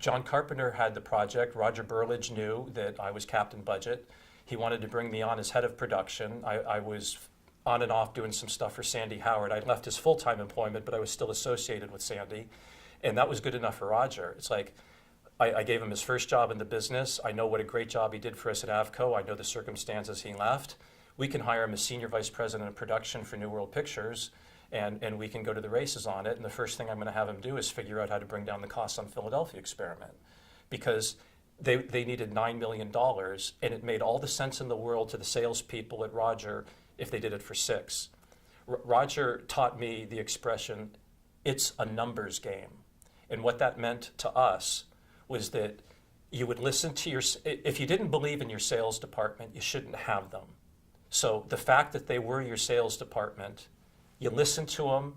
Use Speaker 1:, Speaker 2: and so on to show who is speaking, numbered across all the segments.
Speaker 1: John Carpenter had the project. Roger Burlage knew that I was captain budget. He wanted to bring me on as head of production. I was on and off doing some stuff for Sandy Howard. I left his full-time employment, but I was still associated with Sandy. And that was good enough for Roger. It's like, I gave him his first job in the business. I know what a great job he did for us at Avco. I know the circumstances he left. We can hire him as senior vice president of production for New World Pictures, and we can go to the races on it. And the first thing I'm going to have him do is figure out how to bring down the costs on Philadelphia Experiment, because they needed $9 million, and it made all the sense in the world to the salespeople at Roger if they did it for 6. Roger taught me the expression, it's a numbers game. And what that meant to us was that you would listen to if you didn't believe in your sales department, you shouldn't have them. So the fact that they were your sales department, you listened to them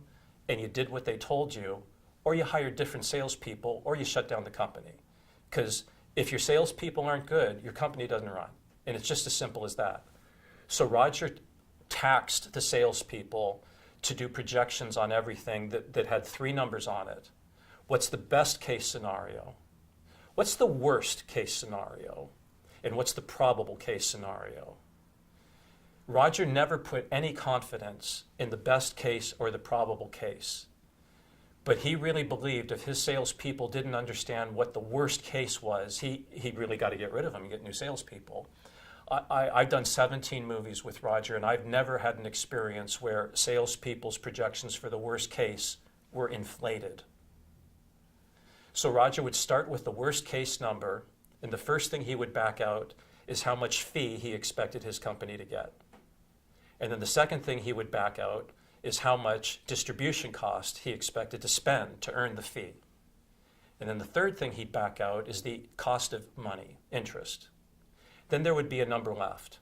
Speaker 1: and you did what they told you, or you hired different salespeople, or you shut down the company. Because if your salespeople aren't good, your company doesn't run. And it's just as simple as that. So Roger taxed the salespeople to do projections on everything that had 3 numbers on it. What's the best case scenario? What's the worst case scenario? And what's the probable case scenario? Roger never put any confidence in the best case or the probable case. But he really believed if his salespeople didn't understand what the worst case was, he really got to get rid of them and get new salespeople. I've done 17 movies with Roger, and I've never had an experience where salespeople's projections for the worst case were inflated. So Roger would start with the worst case number, and the first thing he would back out is how much fee he expected his company to get. And then the second thing he would back out is how much distribution cost he expected to spend to earn the fee. And then the third thing he'd back out is the cost of money, interest. Then there would be a number left.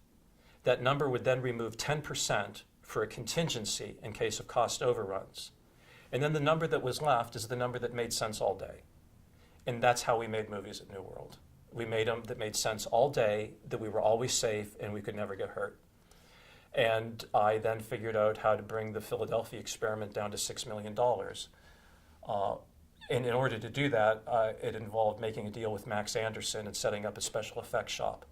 Speaker 1: That number would then remove 10% for a contingency in case of cost overruns. And then the number that was left is the number that made sense all day. And that's how we made movies at New World. We made them that made sense all day, that we were always safe, and we could never get hurt. And I then figured out how to bring the Philadelphia Experiment down to $6 million. And in order to do that, it involved making a deal with Max Anderson and setting up a special effects shop.